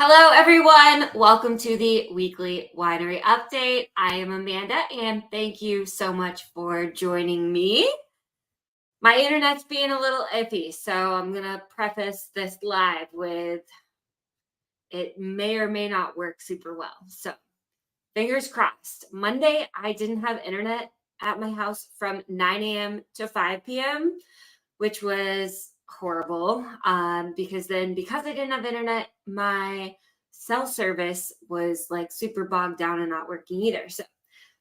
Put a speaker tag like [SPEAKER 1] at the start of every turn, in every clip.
[SPEAKER 1] Hello, everyone. Welcome to the weekly winery update. I am Amanda, and thank you so much for joining me. My internet's being a little iffy, so I'm going to preface this live with it may or may not work super well. So, fingers crossed. Monday, I didn't have internet at my house from 9 a.m. to 5 p.m., which was horrible because I didn't have internet, my cell service was like super bogged down and not working either. So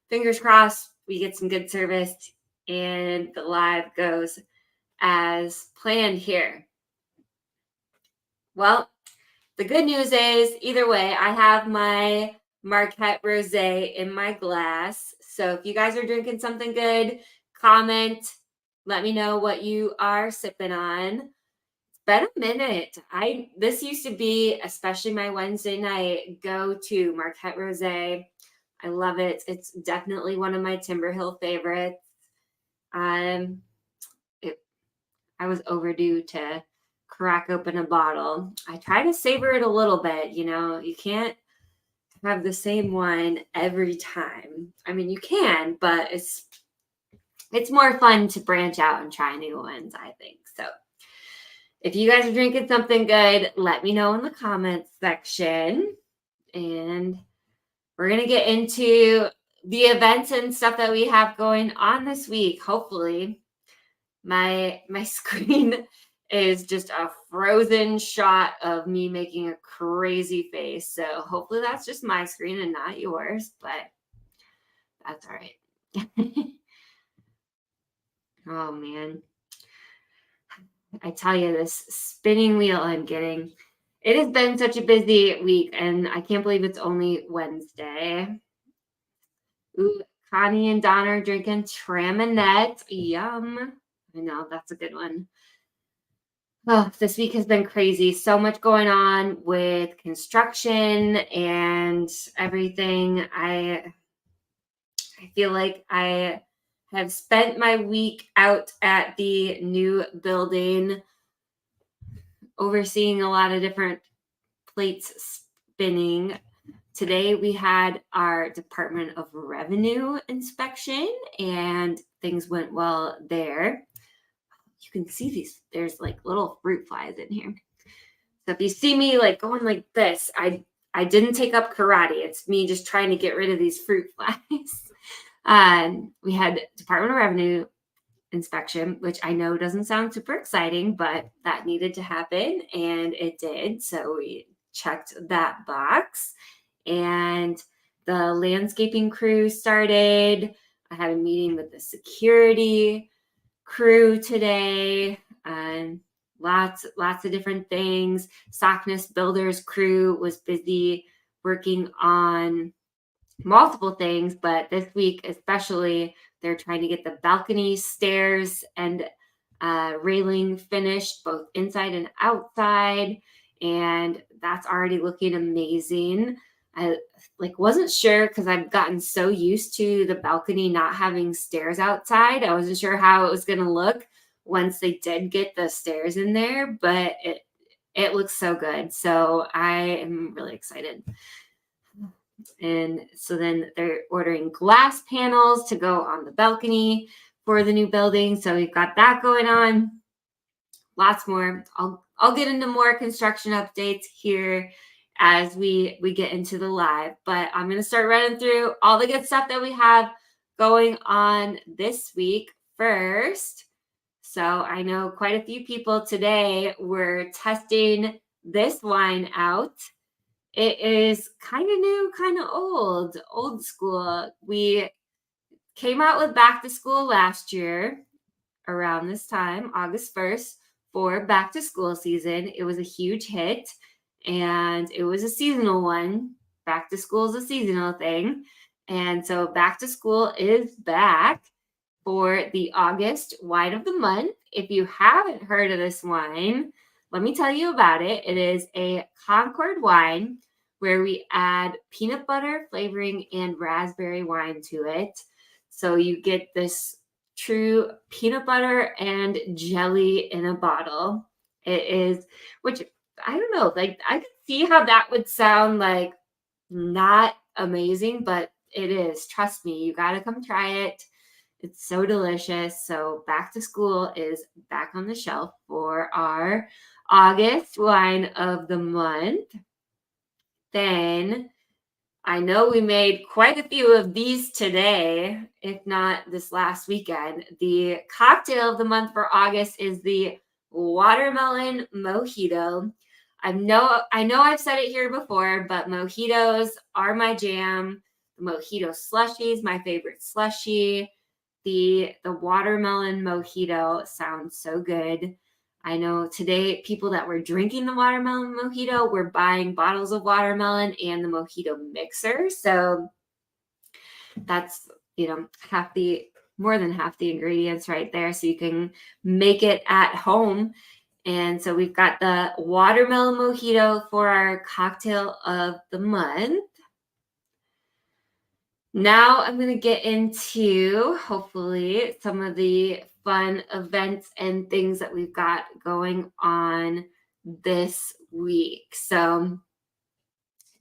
[SPEAKER 1] fingers crossed we get some good service and the live goes as planned here. Well, the good news is either way, I have my Marquette Rosé in my glass. So if you guys are drinking something good, comment, let me know what you are sipping on. It's been a minute. This used to be, especially my Wednesday night go-to Marquette Rosé. I love it. It's definitely one of my Timber Hill favorites. Um, I was overdue to crack open a bottle. I try to savor it a little bit. You can't have the same wine every time. I mean, you can, but it's more fun to branch out and try new ones, I think. So if you guys are drinking something good, let me know in the comments section. And we're going to get into the events and stuff that we have going on this week. Hopefully, my screen is just a frozen shot of me making a crazy face. So hopefully that's just my screen and not yours, but that's all right. Oh man. I tell you, this spinning wheel I'm getting, it has been such a busy week and I can't believe it's only Wednesday. Ooh, Connie and Donna are drinking Traminette. Yum. I know, that's a good one. Oh, this week has been crazy. So much going on with construction and everything. I feel like I have spent my week out at the new building, overseeing a lot of different plates spinning. Today we had our Department of Revenue inspection and things went well there. You can see these, there's like little fruit flies in here. So if you see me like going like this, I didn't take up karate. It's me just trying to get rid of these fruit flies. We had Department of Revenue inspection, which I know doesn't sound super exciting, but that needed to happen and it did. So we checked that box and the landscaping crew started. I had a meeting with the security crew today and lots of different things. Sockness Builders crew was busy working on multiple things, but this week especially they're trying to get the balcony, stairs, and railing finished both inside and outside, and that's already looking amazing. I wasn't sure because I've gotten so used to the balcony not having stairs outside. I wasn't sure how it was going to look once they did get the stairs in there, but it looks so good. So I am really excited. And so then they're ordering glass panels to go on the balcony for the new building. So we've got that going on. Lots more. I'll get into more construction updates here as we get into the live, but I'm going to start running through all the good stuff that we have going on this week first. So I know quite a few people today were testing this wine out. It is kind of new, kind of old school. We came out with back to school last year around this time, August 1st, for back to school season. It was a huge hit and it was a seasonal one. Back to school is a seasonal thing. And so back to school is back for the August wine of the month. If you haven't heard of this wine, let me tell you about it. It is a Concord wine where we add peanut butter flavoring and raspberry wine to it. So you get this true peanut butter and jelly in a bottle. It is, which I don't know, like I could see how that would sound like not amazing, but it is. Trust me, you got to come try it. It's so delicious. So, back to school is back on the shelf for our August wine of the month. Then I know we made quite a few of these today, if not this last weekend. The cocktail of the month for August is the watermelon mojito. I know I've said it here before, but mojitos are my jam. The mojito slushie is my favorite slushie. The watermelon mojito sounds so good. I know today people that were drinking the watermelon mojito were buying bottles of watermelon and the mojito mixer. So that's, half the more than half the ingredients right there. So you can make it at home. And so we've got the watermelon mojito for our cocktail of the month. Now I'm going to get into hopefully some of the fun events and things that we've got going on this week. So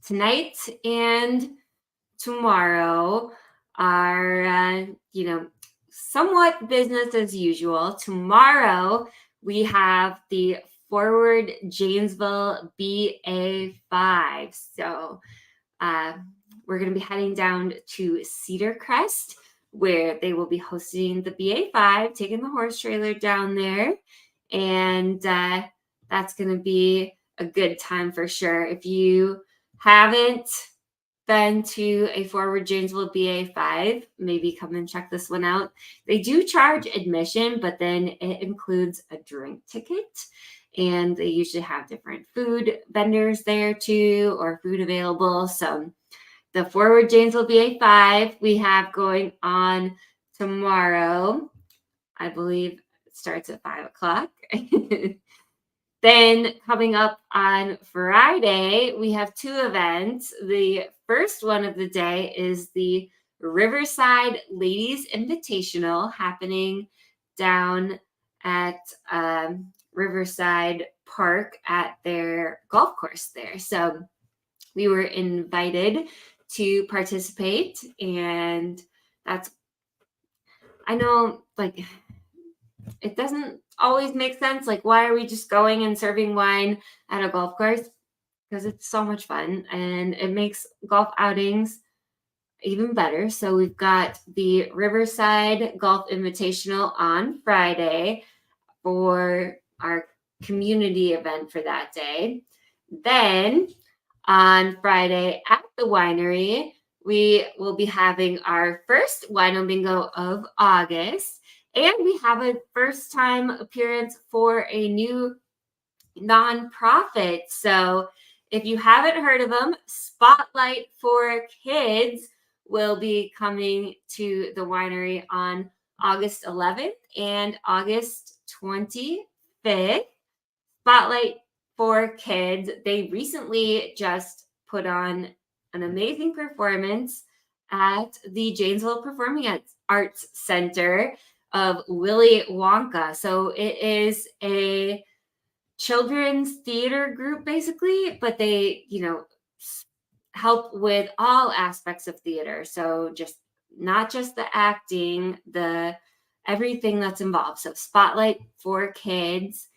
[SPEAKER 1] tonight and tomorrow are, somewhat business as usual. Tomorrow we have the Forward Janesville BA5. So, we're going to be heading down to Cedar Crest, where they will be hosting the BA5, taking the horse trailer down there. And that's going to be a good time for sure. If you haven't been to a Forward Janesville BA5, maybe come and check this one out. They do charge admission, but then it includes a drink ticket. And they usually have different food vendors there too, or food available. So the Forward Janesville BA5 we have going on tomorrow. I believe it starts at 5 o'clock. Then coming up on Friday, we have two events. The first one of the day is the Riverside Ladies Invitational happening down at Riverside Park at their golf course there. So we were invited to participate, and I know, like, it doesn't always make sense. Like, why are we just going and serving wine at a golf course? Because it's so much fun and it makes golf outings even better. So we've got the Riverside Golf Invitational on Friday for our community event for that day. Then on Friday at the winery, we will be having our first Wino Bingo of August. And we have a first time appearance for a new nonprofit. So if you haven't heard of them, Spotlight for Kids will be coming to the winery on August 11th and August 25th. Spotlight for Kids, they recently just put on an amazing performance at the Janesville Performing Arts Center of Willy Wonka. So it is a children's theater group basically, but they, help with all aspects of theater. So just not just the acting, the everything that's involved. So Spotlight for Kids,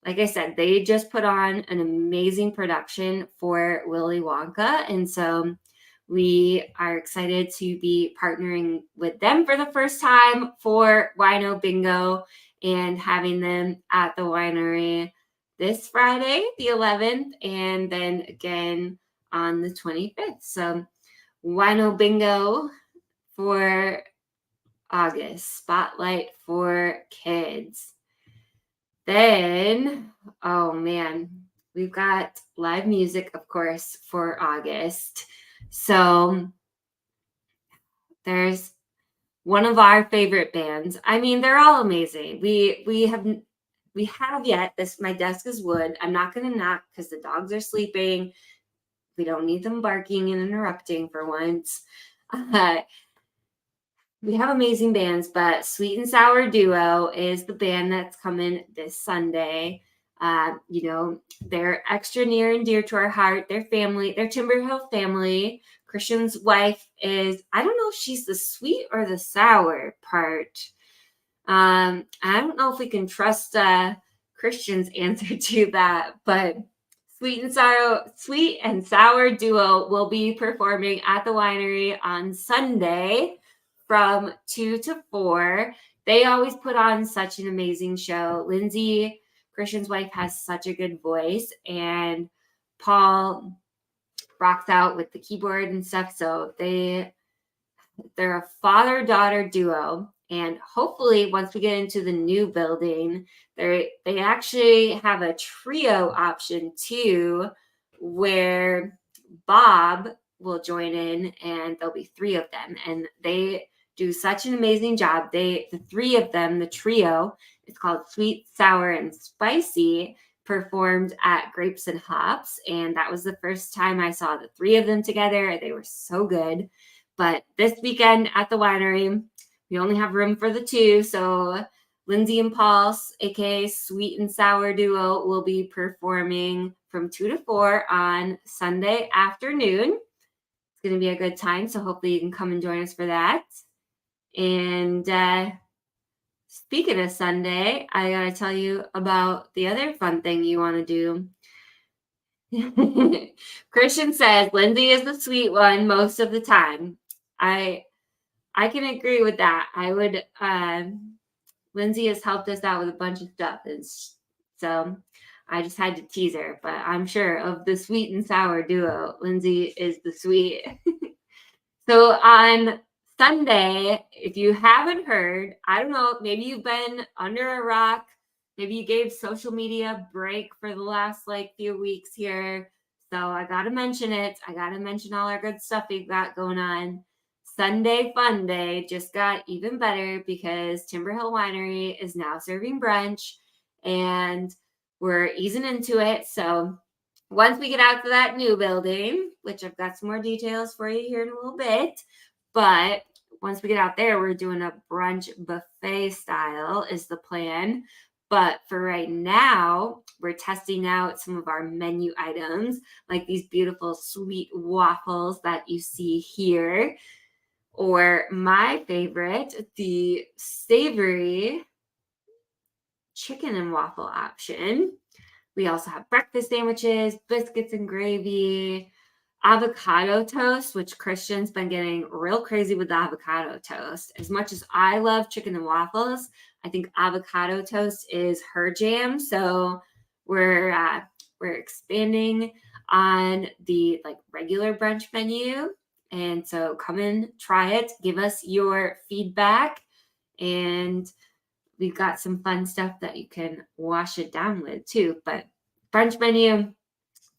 [SPEAKER 1] like I said, they just put on an amazing production for Willy Wonka. And so we are excited to be partnering with them for the first time for Wino Bingo and having them at the winery this Friday, the 11th, and then again on the 25th. So Wino Bingo for August, Spotlight for Kids. Then, oh man, we've got live music, of course, for August. So there's one of our favorite bands. I mean, they're all amazing. We have yet this. My desk is wood. I'm not going to knock because the dogs are sleeping. We don't need them barking and interrupting for once. We have amazing bands, but Sweet and Sour Duo is the band that's coming this Sunday. They're extra near and dear to our heart. Their family, their Timber Hill family. Christian's wife is, I don't know if she's the sweet or the sour part. I don't know if we can trust Christian's answer to that, but sweet and sour duo will be performing at the winery on Sunday from 2 to 4. They always put on such an amazing show. Lindsay, Christian's wife, has such a good voice, and Paul rocks out with the keyboard and stuff. So they're a father-daughter duo. And hopefully once we get into the new building, they actually have a trio option too, where Bob will join in, and there'll be 3 of them. And they do such an amazing job. The 3 of them, the trio, it's called Sweet, Sour, and Spicy, performed at Grapes and Hops. And that was the first time I saw the 3 of them together. They were so good. But this weekend at the winery, we only have room for the 2. So Lindsay and Paul, aka Sweet and Sour Duo, will be performing from 2 to 4 on Sunday afternoon. It's going to be a good time. So hopefully you can come and join us for that. And speaking of Sunday, I got to tell you about the other fun thing you want to do. Christian says Lindsay is the sweet one most of the time. I can agree with that. I would, Lindsay has helped us out with a bunch of stuff. And so I just had to tease her, but I'm sure of the sweet and sour duo, Lindsay is the sweet. So on Sunday, if you haven't heard, I don't know, maybe you've been under a rock. Maybe you gave social media a break for the last few weeks here. So I got to mention it. I got to mention all our good stuff we've got going on. Sunday Fun Day just got even better because Timber Hill Winery is now serving brunch, and we're easing into it. So once we get out to that new building, which I've got some more details for you here in a little bit, but once we get out there, we're doing a brunch buffet style is the plan. But for right now, we're testing out some of our menu items, like these beautiful sweet waffles that you see here. Or my favorite, the savory chicken and waffle option. We also have breakfast sandwiches, biscuits and gravy, avocado toast, which Christian's been getting real crazy with the avocado toast. As much as I love chicken and waffles, I think avocado toast is her jam. So we're expanding on the regular brunch menu. And so come and try it. Give us your feedback. And we've got some fun stuff that you can wash it down with too. But brunch menu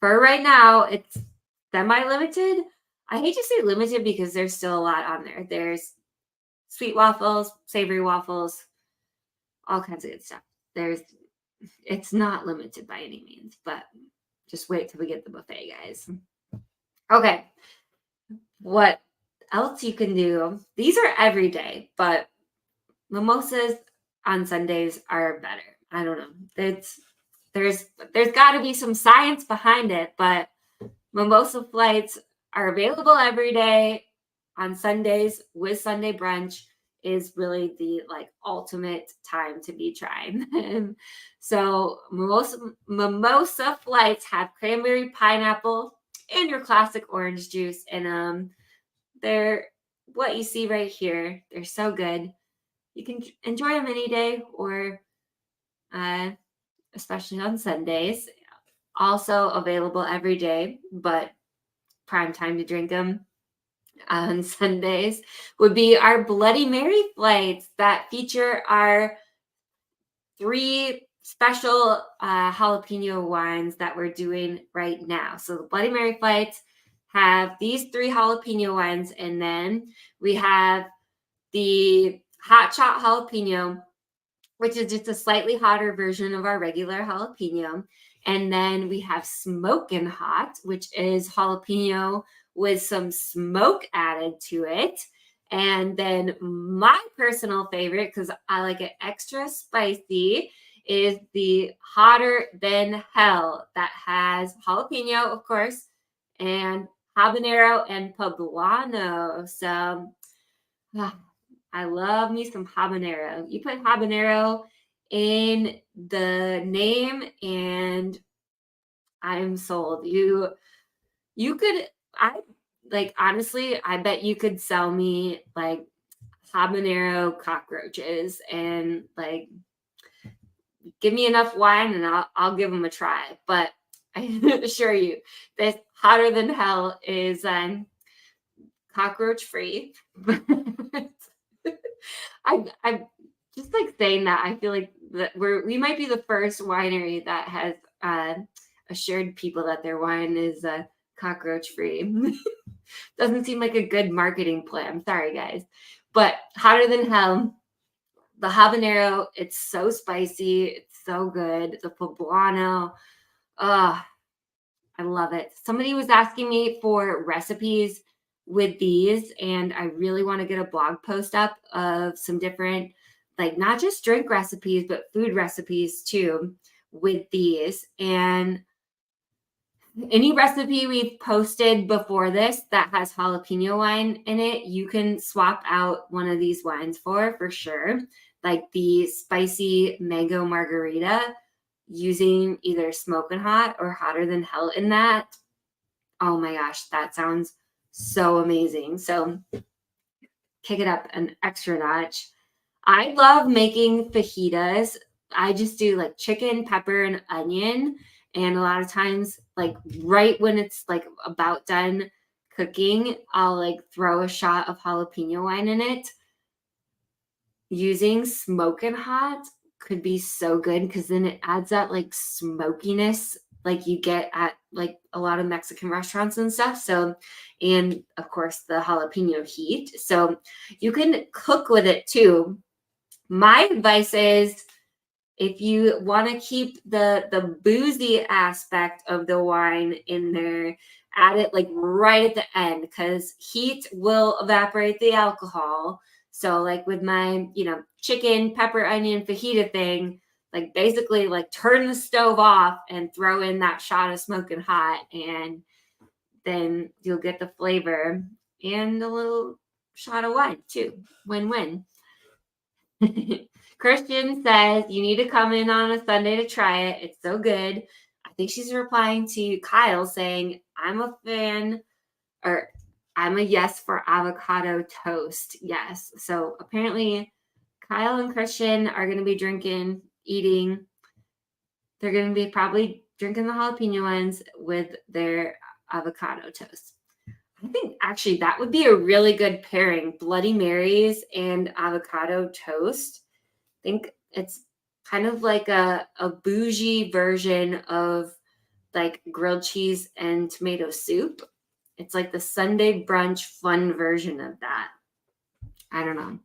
[SPEAKER 1] for right now, it's semi-limited. I hate to say limited because there's still a lot on there. There's sweet waffles, savory waffles, all kinds of good stuff. It's not limited by any means, but just wait till we get the buffet, guys. Okay. What else you can do? These are every day, but mimosas on Sundays are better. I don't know. There's got to be some science behind it, but mimosa flights are available every day. On Sundays with Sunday brunch is really the ultimate time to be trying them. So mimosa flights have cranberry, pineapple, and your classic orange juice in them. They're what you see right here. They're so good. You can enjoy them any day, or especially on Sundays. Also available every day, but prime time to drink them on Sundays would be our Bloody Mary flights that feature our 3 special jalapeno wines that we're doing right now. So the Bloody Mary flights have these 3 jalapeno wines, and then we have the hot shot jalapeno, which is just a slightly hotter version of our regular jalapeno. And then we have smokin' hot, which is jalapeno with some smoke added to it. And then my personal favorite, because I like it extra spicy, is the Hotter Than Hell that has jalapeno, of course, and habanero and poblano. So I love me some habanero. You put habanero in the name and I am sold. You could I like honestly, I bet you could sell me like habanero cockroaches and like give me enough wine and I'll give them a try. But I assure you, this Hotter Than Hell is cockroach free. I'm just like saying that. I feel like that we might be the first winery that has assured people that their wine is cockroach free. Doesn't seem like a good marketing plan. Sorry, guys. But Hotter Than Hell, the habanero, it's so spicy. It's so good. The poblano, I love it. Somebody was asking me for recipes with these, and I really want to get a blog post up of some different, like not just drink recipes, but food recipes too with these. And any recipe we've posted before this that has jalapeno wine in it, you can swap out one of these wines for sure. Like the spicy mango margarita, using either smoking hot or Hotter Than Hell in that. Oh my gosh, that sounds so amazing. So kick it up an extra notch. I love making fajitas. I just do like chicken, pepper, and onion. And a lot of times, like right when it's like about done cooking, I'll like throw a shot of jalapeno wine in it. Using smoking hot could be so good because then it adds that like smokiness like you get at like a lot of Mexican restaurants and stuff. So, and of course the jalapeno heat. So you can cook with it too. My advice is if you want to keep the boozy aspect of the wine in there, add it like right at the end because heat will evaporate the alcohol. So like with my, chicken, pepper, onion, fajita thing, like basically like turn the stove off and throw in that shot of smoking hot and then you'll get the flavor and a little shot of wine too. Win-win. Christian says you need to come in on a Sunday to try it. It's so good. I think she's replying to Kyle saying, I'm a fan or I'm a yes for avocado toast. Yes. So apparently Kyle and Christian are going to be drinking, eating. They're going to be probably drinking the jalapeno ones with their avocado toast. I think actually that would be a really good pairing. Bloody Marys and avocado toast. I think it's kind of like a bougie version of like grilled cheese and tomato soup. It's like the Sunday brunch fun version of that. I don't know.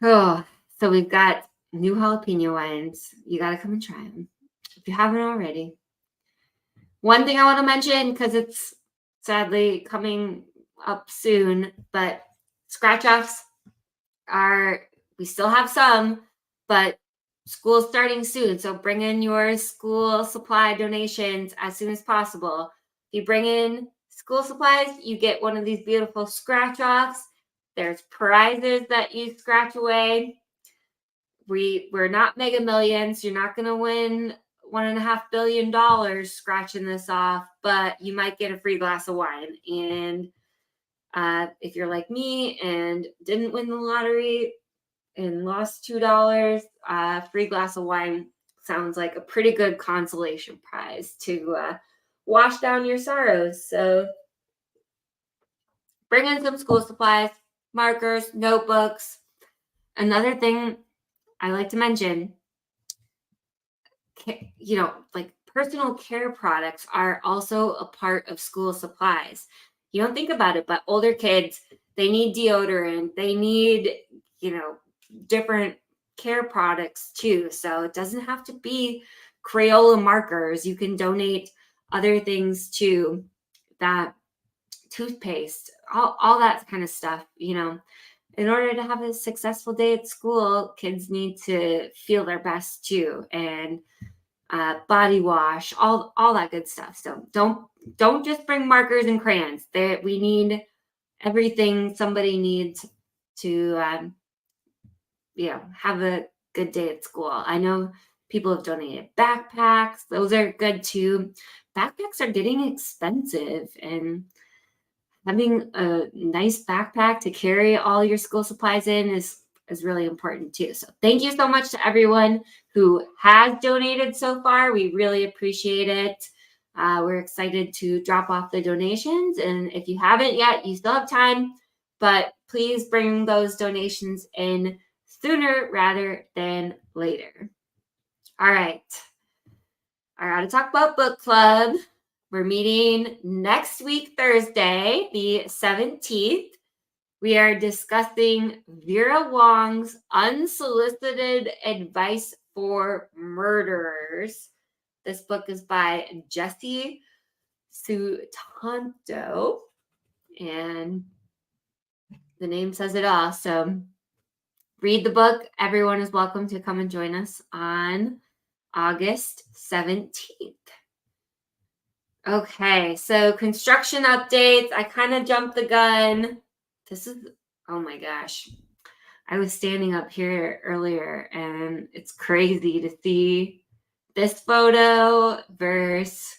[SPEAKER 1] Oh, so we've got new jalapeno wines. You got to come and try them if you haven't already. One thing I want to mention, because it's sadly coming up soon, but scratch offs we still have some, but school's starting soon. So bring in your school supply donations as soon as possible. If you bring in school supplies, you get one of these beautiful scratch offs. There's prizes that you scratch away. We're not Mega Millions. You're not going to win $1.5 billion scratching this off, but you might get a free glass of wine. And if you're like me and didn't win the lottery and lost $2, free glass of wine sounds like a pretty good consolation prize to wash down your sorrows. So bring in some school supplies, markers, notebooks. Another thing I like to mention, like personal care products are also a part of school supplies. You don't think about it, but older kids, they need deodorant, they need, different care products too. So it doesn't have to be Crayola markers. You can donate other things too, that toothpaste, all that kind of stuff, in order to have a successful day at school, kids need to feel their best too, and body wash, all that good stuff. So don't just bring markers and crayons. We need everything somebody needs to have a good day at school. I know people have donated backpacks. Those are good too. Backpacks are getting expensive, and having a nice backpack to carry all your school supplies in is really important too. So thank you so much to everyone who has donated so far. We really appreciate it. We're excited to drop off the donations, and if you haven't yet, you still have time, but please bring those donations in sooner rather than later. All right. I got to talk about book club. We're meeting next week, Thursday, the 17th. We are discussing Vera Wong's Unsolicited Advice for Murderers. This book is by Jesse Sutanto, and the name says it all. So read the book. Everyone is welcome to come and join us on August 17th. Okay, so construction updates. I kind of jumped the gun. Oh my gosh. I was standing up here earlier, and it's crazy to see this photo versus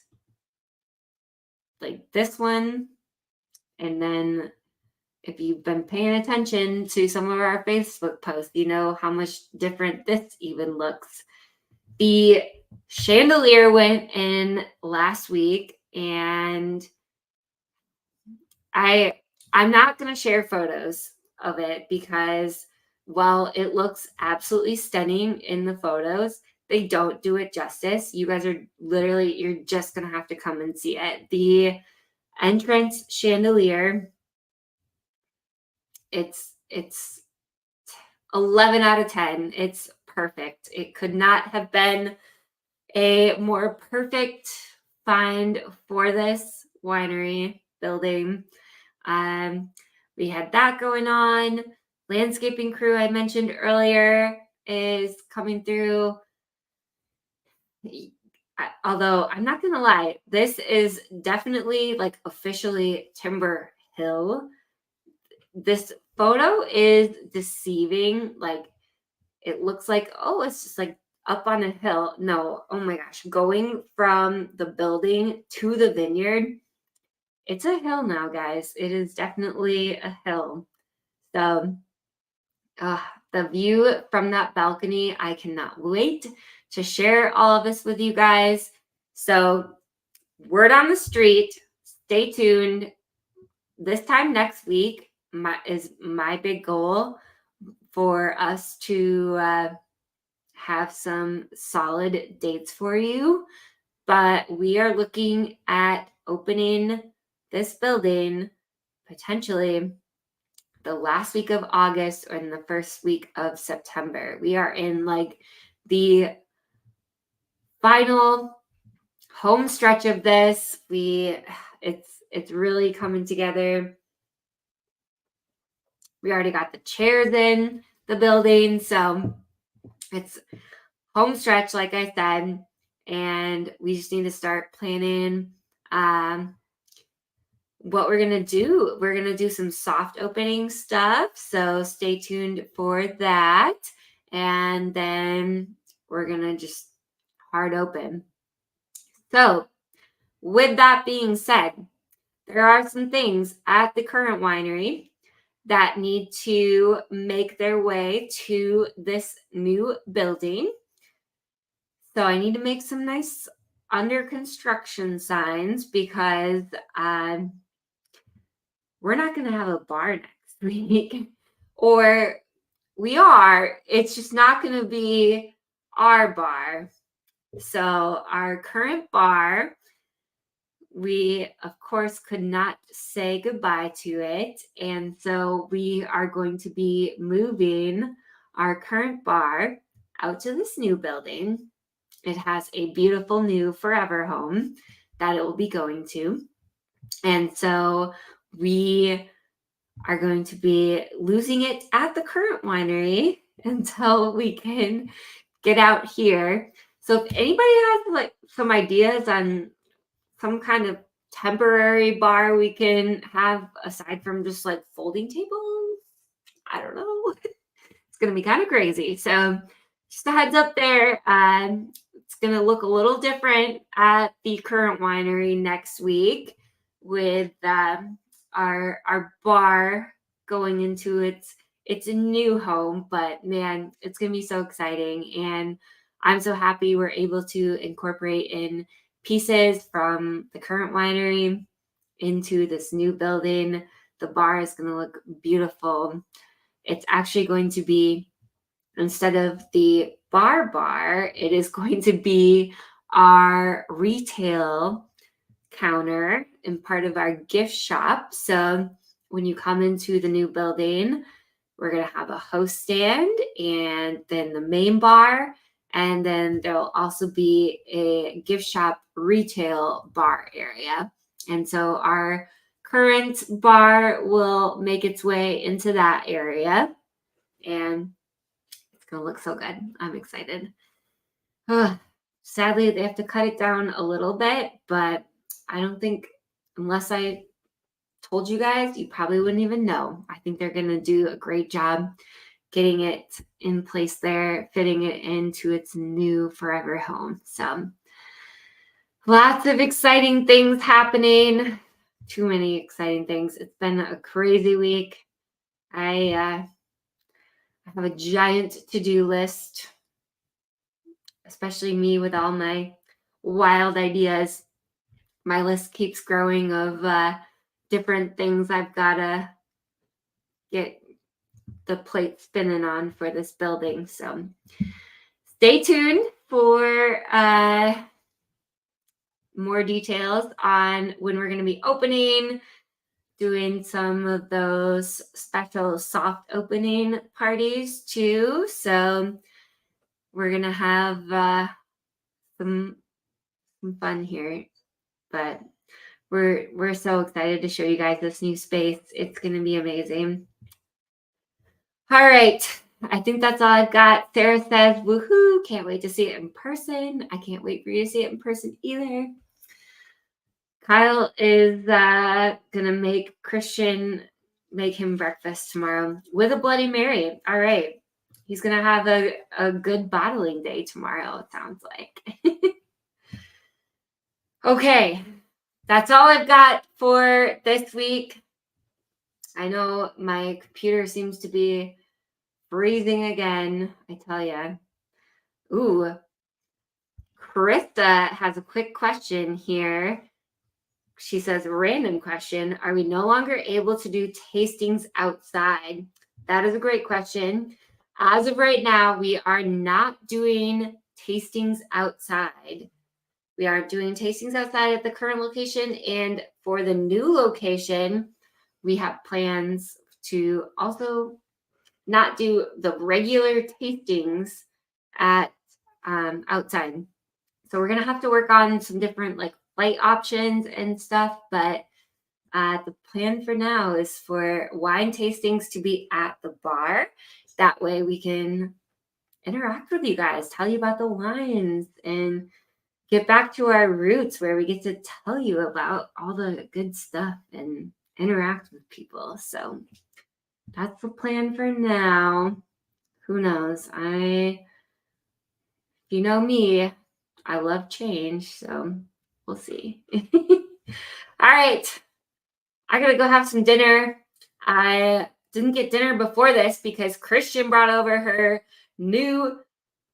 [SPEAKER 1] like this one. And then if you've been paying attention to some of our Facebook posts, you know how much different this even looks. The chandelier went in last week, and I'm not going to share photos of it because while it looks absolutely stunning in the photos, they don't do it justice. You guys are you're just going to have to come and see it. The entrance chandelier, it's 11 out of 10. It's perfect. It could not have been a more perfect find for this winery building. We had that going on. Landscaping crew I mentioned earlier is coming through. Although I'm not gonna lie, this is definitely like officially Timber Hill. This photo is deceiving. Like it looks like, oh, it's just like up on a hill. No, oh my gosh, going from the building to the vineyard, it's a hill now, guys. It is definitely a hill. So the view from that balcony, I cannot wait to share all of this with you guys. So word on the street, stay tuned. This time next week is my big goal for us to have some solid dates for you. But we are looking at opening this building potentially the last week of August or in the first week of September. We are in like the final home stretch of this. It's really coming together. We already got the chairs in the building, so it's home stretch, like I said, and we just need to start planning what we're gonna do. We're gonna do some soft opening stuff, so stay tuned for that. And then we're gonna just hard open. So with that being said, there are some things at the current winery that need to make their way to this new building. So I need to make some nice under construction signs because we're not going to have a bar next week. Or we are, it's just not going to be our bar. So our current bar, we of course could not say goodbye to it. And so we are going to be moving our current bar out to this new building. It has a beautiful new forever home that it will be going to. And so we are going to be losing it at the current winery until we can get out here. So if anybody has like some ideas on some kind of temporary bar we can have aside from just like folding tables, I don't know. It's going to be kind of crazy. So just a heads up there. It's going to look a little different at the current winery next week with our bar going into its a new home. But man, it's going to be so exciting, and I'm so happy we're able to incorporate in pieces from the current winery into this new building. The bar is going to look beautiful. It's actually going to be, instead of the bar, it is going to be our retail counter and part of our gift shop. So when you come into the new building, we're going to have a host stand and then the main bar. And then there'll also be a gift shop retail bar area. And so our current bar will make its way into that area. And it's going to look so good. I'm excited. Sadly, they have to cut it down a little bit, but I don't think, unless I told you guys, you probably wouldn't even know. I think they're going to do a great job getting it in place there, fitting it into its new forever home. So lots of exciting things happening. Too many exciting things. It's been a crazy week. I have a giant to-do list, especially me with all my wild ideas. My list keeps growing of different things I've got to get the plate spinning on for this building. So stay tuned for more details on when we're going to be opening, doing some of those special soft opening parties too. So we're going to have some fun here, but we're so excited to show you guys this new space. It's going to be amazing. All right. I think that's all I've got. Sarah says, woohoo, can't wait to see it in person. I can't wait for you to see it in person either. Kyle is gonna make Christian make him breakfast tomorrow with a Bloody Mary. All right. He's gonna have a good bottling day tomorrow, it sounds like. Okay. That's all I've got for this week. I know my computer seems to be freezing again, I tell you. Ooh, Krista has a quick question here. She says, random question. Are we no longer able to do tastings outside? That is a great question. As of right now, we are not doing tastings outside. We are doing tastings outside at the current location. And for the new location, we have plans to also not do the regular tastings at outside. So we're going to have to work on some different like flight options and stuff, but the plan for now is for wine tastings to be at the bar. That way we can interact with you guys, tell you about the wines, and get back to our roots where we get to tell you about all the good stuff and interact with people. So that's the plan for now. Who knows? You know me, I love change, so we'll see. All right. I gotta go have some dinner. I didn't get dinner before this because Christian brought over her new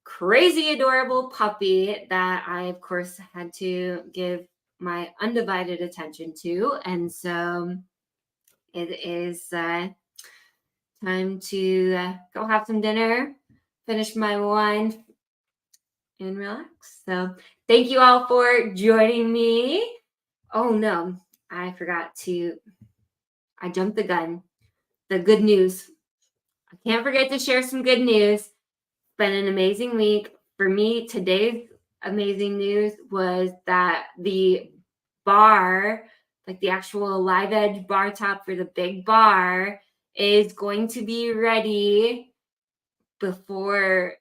[SPEAKER 1] crazy adorable puppy that I, of course, had to give my undivided attention to. And so it is time to go have some dinner, finish my wine, and relax. So thank you all for joining me. Oh no, I jumped the gun. The good news. I can't forget to share some good news. It's been an amazing week. For me, today's amazing news was that the bar like the actual live edge bar top for the big bar is going to be ready before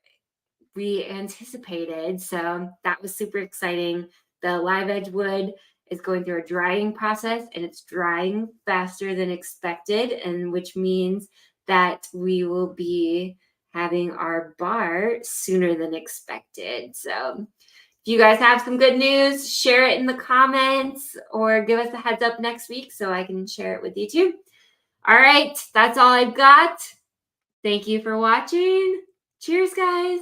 [SPEAKER 1] we anticipated. So that was super exciting. The live edge wood is going through a drying process, and it's drying faster than expected, and which means that we will be having our bar sooner than expected. So if you guys have some good news, share it in the comments or give us a heads up next week so I can share it with you too. All right, that's all I've got. Thank you for watching. Cheers, guys.